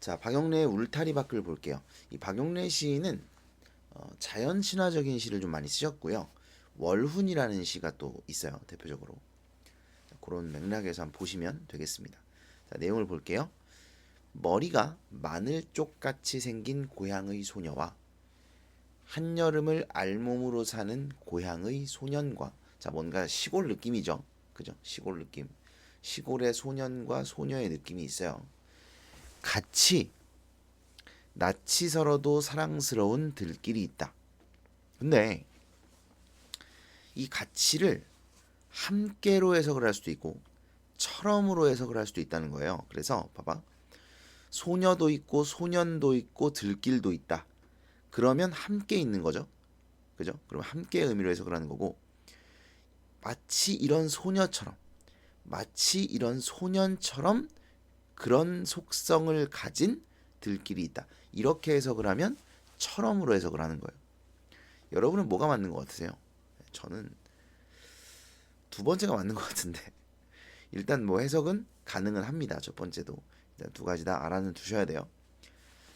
자, 박영래의 울타리밖을 볼게요. 이 박영래 시인은 자연 신화적인 시를 좀 많이 쓰셨고요. 월훈이라는 시가 또 있어요. 대표적으로. 자, 그런 맥락에서 한번 보시면 되겠습니다. 자, 내용을 볼게요. 머리가 마늘쪽같이 생긴 고향의 소녀와 한여름을 알몸으로 사는 고향의 소년과, 자, 뭔가 시골 느낌이죠. 그죠? 시골 느낌. 시골의 소년과 소녀의 느낌이 있어요. 같이 낯이 서러도 사랑스러운 들길이 있다. 근데 이 가치를 함께로 해석을 할 수도 있고 처럼으로 해석을 할 수도 있다는 거예요. 그래서 봐봐. 소녀도 있고 소년도 있고 들길도 있다. 그러면 함께 있는 거죠. 그죠? 그럼 함께의 의미로 해석을 하는 거고, 마치 이런 소녀처럼, 마치 이런 소년처럼 그런 속성을 가진 들길이 있다. 이렇게 해석을 하면 처럼으로 해석을 하는 거예요. 여러분은 뭐가 맞는 것 같으세요? 저는 두 번째가 맞는 것 같은데, 일단 뭐 해석은 가능은 합니다. 첫 번째도 일단 두 가지 다 알아는 두셔야 돼요.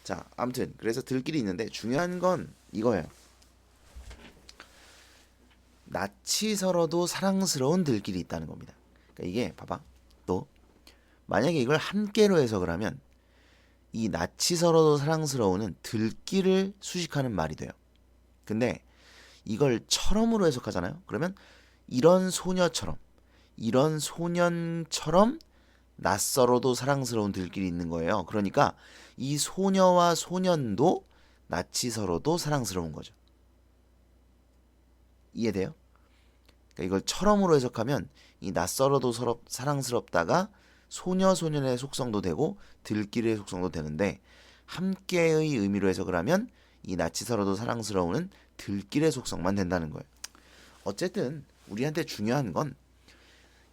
자, 아무튼 그래서 들길이 있는데 중요한 건 이거예요. 낯이 서러도 사랑스러운 들길이 있다는 겁니다. 그러니까 이게 봐봐. 또 만약에 이걸 함께로 해석을 하면 이 낯이 서러도 사랑스러운은 들길을 수식하는 말이 돼요. 근데 이걸 처럼으로 해석하잖아요. 그러면 이런 소녀처럼, 이런 소년처럼 낯설어도 사랑스러운 들길이 있는 거예요. 그러니까 이 소녀와 소년도 낯이 서러도 사랑스러운 거죠. 이해돼요? 그러니까 이걸 처럼으로 해석하면 이 낯설어도 사랑스럽다가 소녀 소년의 속성도 되고 들길의 속성도 되는데, 함께의 의미로 해석을 하면 이 낯이 서러도 사랑스러우는 들길의 속성만 된다는 거예요. 어쨌든 우리한테 중요한 건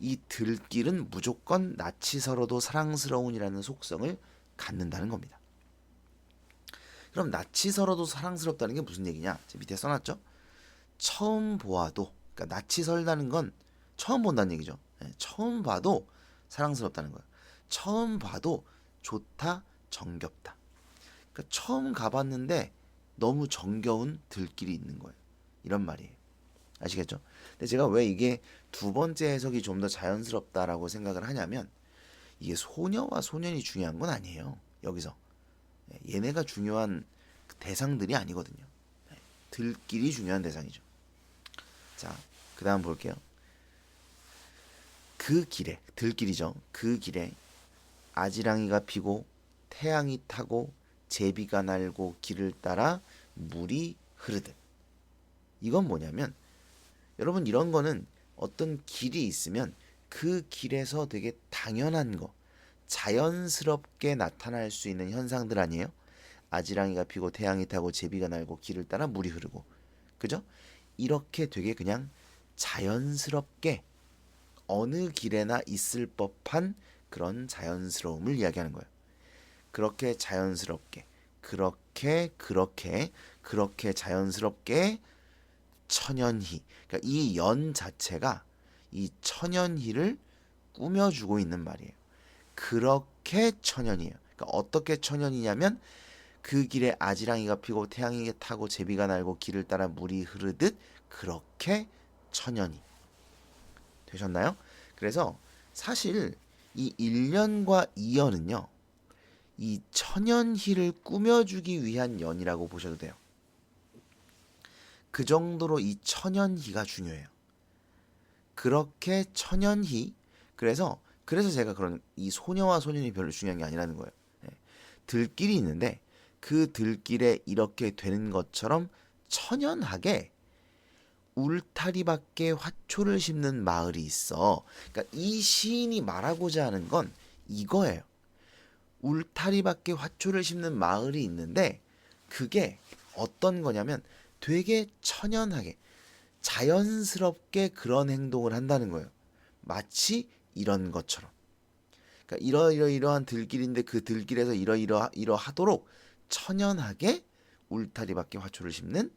이 들길은 무조건 낯이 서러도 사랑스러운이라는 속성을 갖는다는 겁니다. 그럼 낯이 서러도 사랑스럽다는 게 무슨 얘기냐? 밑에 써놨죠? 처음 보아도, 그러니까 낯이 설다는 건 처음 본다는 얘기죠. 처음 봐도 사랑스럽다는 거예요. 처음 봐도 좋다, 정겹다. 그러니까 처음 가봤는데 너무 정겨운 들길이 있는 거예요. 이런 말이에요. 아시겠죠? 근데 제가 왜 이게 두 번째 해석이 좀 더 자연스럽다라고 생각을 하냐면, 이게 소녀와 소년이 중요한 건 아니에요. 여기서 얘네가 중요한 대상들이 아니거든요. 들길이 중요한 대상이죠. 자, 그 다음 볼게요. 그 길에, 들길이죠. 그 길에 아지랑이가 피고 태양이 타고 제비가 날고 길을 따라 물이 흐르듯. 이건 뭐냐면, 여러분 이런 거는 어떤 길이 있으면 그 길에서 되게 당연한 거, 자연스럽게 나타날 수 있는 현상들 아니에요? 아지랑이가 피고 태양이 타고 제비가 날고 길을 따라 물이 흐르고. 그죠? 이렇게 되게 그냥 자연스럽게 어느 길에나 있을 법한 그런 자연스러움을 이야기하는 거예요. 그렇게 자연스럽게, 그렇게 자연스럽게 천연희. 그러니까 이 연 자체가 이 천연희를 꾸며주고 있는 말이에요. 그렇게 천연이에요. 그러니까 어떻게 천연이냐면, 그 길에 아지랑이가 피고 태양이 타고 제비가 날고 길을 따라 물이 흐르듯 그렇게 천연이 되셨나요? 그래서 사실 이 1년과 2년은요, 이 천연희를 꾸며주기 위한 연이라고 보셔도 돼요. 그 정도로 이 천연희가 중요해요. 그렇게 천연희. 그래서 제가 그런 이 소녀와 소년이 별로 중요한 게 아니라는 거예요. 들길이 있는데 그 들길에 이렇게 되는 것처럼 천연하게 울타리밖에 화초를 심는 마을이 있어. 그러니까 이 시인이 말하고자 하는 건 이거예요. 울타리밖에 화초를 심는 마을이 있는데 그게 어떤 거냐면 되게 천연하게 자연스럽게 그런 행동을 한다는 거예요. 마치 이런 것처럼. 그러니까 이러한 들길인데 그 들길에서 이러하도록 천연하게 울타리밖에 화초를 심는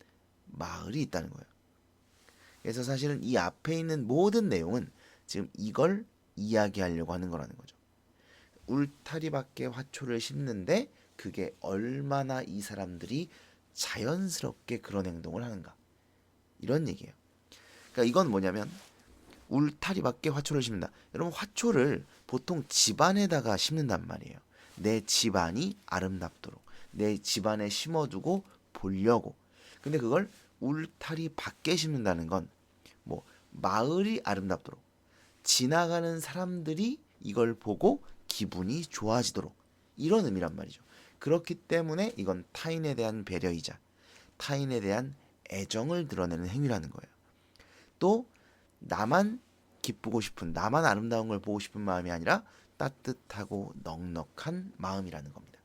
마을이 있다는 거예요. 그래서 사실은 이 앞에 있는 모든 내용은 지금 이걸 이야기하려고 하는 거라는 거죠. 울타리밖에 화초를 심는데 그게 얼마나 이 사람들이 자연스럽게 그런 행동을 하는가, 이런 얘기예요. 그러니까 이건 뭐냐면 울타리 밖에 화초를 심는다. 여러분, 화초를 보통 집안에다가 심는단 말이에요. 내 집안이 아름답도록, 내 집안에 심어두고 보려고. 근데 그걸 울타리 밖에 심는다는 건 뭐 마을이 아름답도록, 지나가는 사람들이 이걸 보고 기분이 좋아지도록, 이런 의미란 말이죠. 그렇기 때문에 이건 타인에 대한 배려이자 타인에 대한 애정을 드러내는 행위라는 거예요. 또 나만 기쁘고 싶은, 나만 아름다운 걸 보고 싶은 마음이 아니라 따뜻하고 넉넉한 마음이라는 겁니다.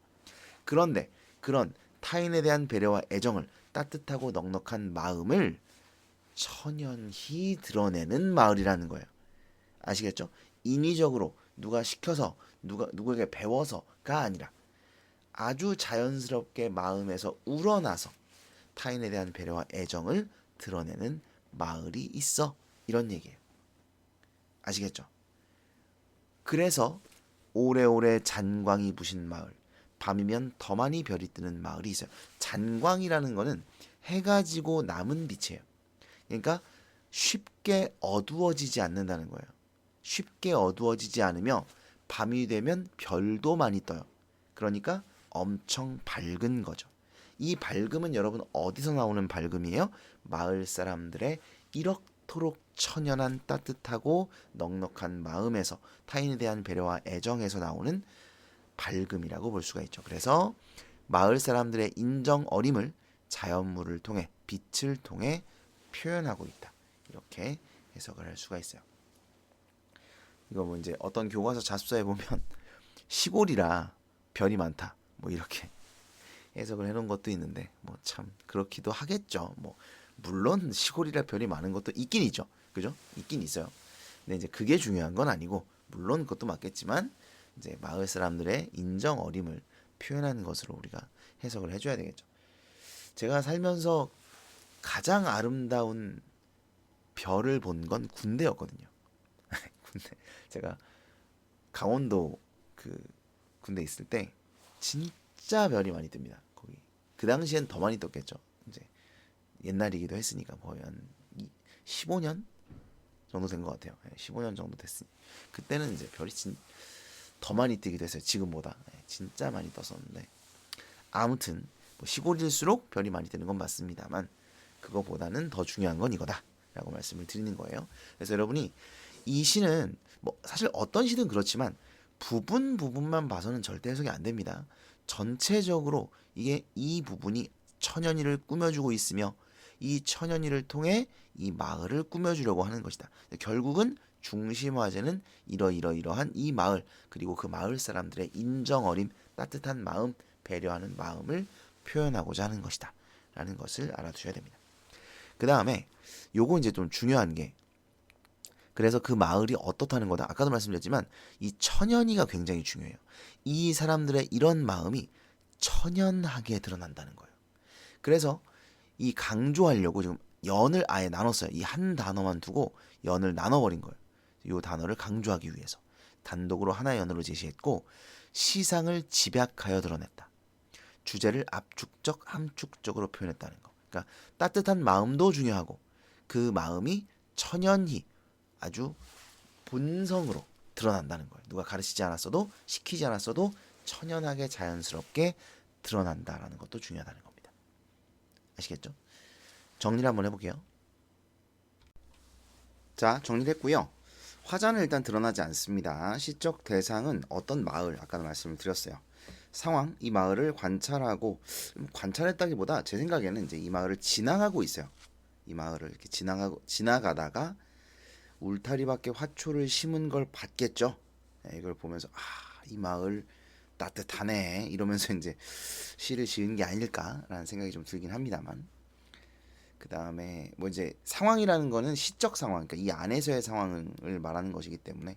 그런데 그런 타인에 대한 배려와 애정을, 따뜻하고 넉넉한 마음을 천연히 드러내는 마을이라는 거예요. 아시겠죠? 인위적으로 누가 시켜서, 누구에게 배워서가 아니라 아주 자연스럽게 마음에서 우러나서 타인에 대한 배려와 애정을 드러내는 마을이 있어, 이런 얘기예요. 아시겠죠? 그래서 오래오래 잔광이 부신 마을, 밤이면 더 많이 별이 뜨는 마을이 있어요. 잔광이라는 거는 해가 지고 남은 빛이에요. 그러니까 쉽게 어두워지지 않는다는 거예요. 쉽게 어두워지지 않으며 밤이 되면 별도 많이 떠요. 그러니까 엄청 밝은 거죠. 이 밝음은 여러분 어디서 나오는 밝음이에요? 마을 사람들의 이럭토록 천연한 따뜻하고 넉넉한 마음에서, 타인에 대한 배려와 애정에서 나오는 밝음이라고 볼 수가 있죠. 그래서 마을 사람들의 인정 어림을 자연물을 통해, 빛을 통해 표현하고 있다, 이렇게 해석을 할 수가 있어요. 이거 뭐 이제 어떤 교과서 자습서에 보면 시골이라 별이 많다, 뭐 이렇게 해석을 해놓은 것도 있는데, 뭐 참 그렇기도 하겠죠. 뭐 물론 시골이라 별이 많은 것도 있긴 있죠, 그죠? 있긴 있어요. 근데 이제 그게 중요한 건 아니고, 물론 그것도 맞겠지만 이제 마을 사람들의 인정 어림을 표현하는 것으로 우리가 해석을 해줘야 되겠죠. 제가 살면서 가장 아름다운 별을 본 건 군대였거든요. 군대. 제가 강원도 그 군대 있을 때 진짜 별이 많이 뜹니다. 거기 그 당시엔 더 많이 떴겠죠. 이제 옛날이기도 했으니까 거의 한 15년 정도 된 것 같아요. 15년 정도 됐으니 그때는 이제 별이 더 많이 뜨기도 했어요. 지금보다 진짜 많이 떴었는데, 아무튼 뭐 시골일수록 별이 많이 뜨는 건 맞습니다만 그거보다는 더 중요한 건 이거다라고 말씀을 드리는 거예요. 그래서 여러분이 이 시는 뭐 사실 어떤 시든 그렇지만 부분만 봐서는 절대 해석이 안 됩니다. 전체적으로 이게 이 부분이 천연희를 꾸며주고 있으며 이 천연희를 통해 이 마을을 꾸며주려고 하는 것이다. 결국은 중심 화제는 이러이러한 이 마을, 그리고 그 마을 사람들의 인정 어림, 따뜻한 마음, 배려하는 마음을 표현하고자 하는 것이다 라는 것을 알아두셔야 됩니다. 그 다음에 요거 이제 좀 중요한 게, 그래서 그 마을이 어떻다는 거다. 아까도 말씀드렸지만 이 천연희가 굉장히 중요해요. 이 사람들의 이런 마음이 천연하게 드러난다는 거예요. 그래서 이 강조하려고 지금 연을 아예 나눴어요. 이 한 단어만 두고 연을 나눠버린 거예요. 이 단어를 강조하기 위해서 단독으로 하나의 연으로 제시했고, 시상을 집약하여 드러냈다. 주제를 압축적, 함축적으로 표현했다는 거. 그러니까 따뜻한 마음도 중요하고 그 마음이 천연히 아주 본성으로 드러난다는 거예요. 누가 가르치지 않았어도, 시키지 않았어도 천연하게 자연스럽게 드러난다라는 것도 중요하다는 겁니다. 아시겠죠? 정리를 한번 해볼게요. 자, 정리를 했고요. 화자는 일단 드러나지 않습니다. 시적 대상은 어떤 마을, 아까도 말씀을 드렸어요. 상황, 이 마을을 관찰하고, 관찰했다기보다 제 생각에는 이제 이 마을을 지나가고 있어요. 이 마을을 이렇게 지나가다가 울타리 밖에 화초를 심은 걸 봤겠죠. 이걸 보면서 이 마을 따뜻하네 이러면서 이제 시를 지은 게 아닐까라는 생각이 좀 들긴 합니다만, 그 다음에 뭐 이제 상황이라는 거는 시적 상황, 그러니까 이 안에서의 상황을 말하는 것이기 때문에,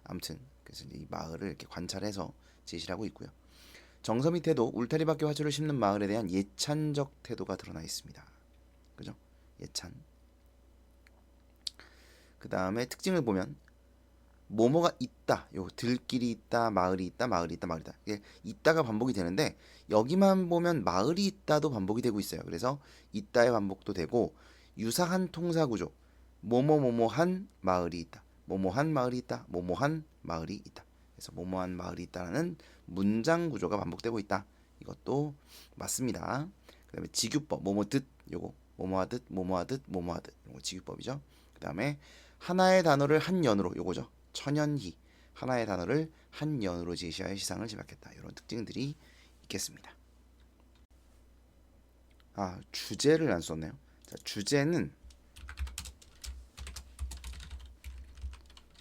아무튼 그래서 이제 이 마을을 이렇게 관찰해서 제시를 하고 있고요. 정서 밑에도 울타리 밖에 화초를 심는 마을에 대한 예찬적 태도가 드러나 있습니다. 그죠? 예찬. 그 다음에 특징을 보면 뭐뭐가 있다. 요 들길이 있다, 마을이 있다, 마을이 있다, 마을이다. 이게 있다가 반복이 되는데 여기만 보면 마을이 있다도 반복이 되고 있어요. 그래서 있다의 반복도 되고 유사한 통사 구조. 뭐뭐뭐뭐한 마을이 있다. 뭐뭐한 마을이 있다. 뭐뭐한 마을이 있다. 그래서 뭐뭐한 마을이 있다라는 문장 구조가 반복되고 있다. 이것도 맞습니다. 그다음에 지규법 뭐뭐듯 요거 뭐뭐하듯 뭐뭐하듯 뭐뭐하듯 이거 지규법이죠. 그다음에 하나의 단어를 한 연으로 요거죠. 천연히 하나의 단어를 한 연으로 제시하여 시상을 제작했다. 이런 특징들이 있겠습니다. 아, 주제를 안 썼네요. 자, 주제는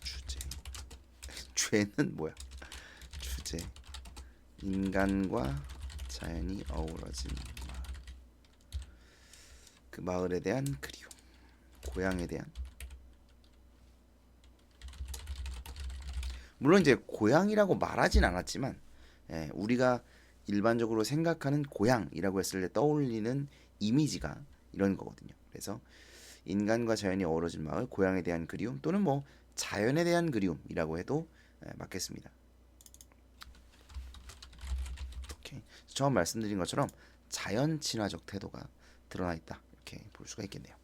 주제 죄는 뭐야? 주제 인간과 자연이 어우러진 마을. 그 마을에 대한 그리움, 고향에 대한 물론 이제 고향이라고 말하진 않았지만 우리가 일반적으로 생각하는 고향이라고 했을 때 떠올리는 이미지가 이런 거거든요. 그래서 인간과 자연이 어우러진 마을, 고향에 대한 그리움 또는 뭐 자연에 대한 그리움이라고 해도 맞겠습니다. 오케이. 처음 말씀드린 것처럼 자연 친화적 태도가 드러나 있다. 이렇게 볼 수가 있겠네요.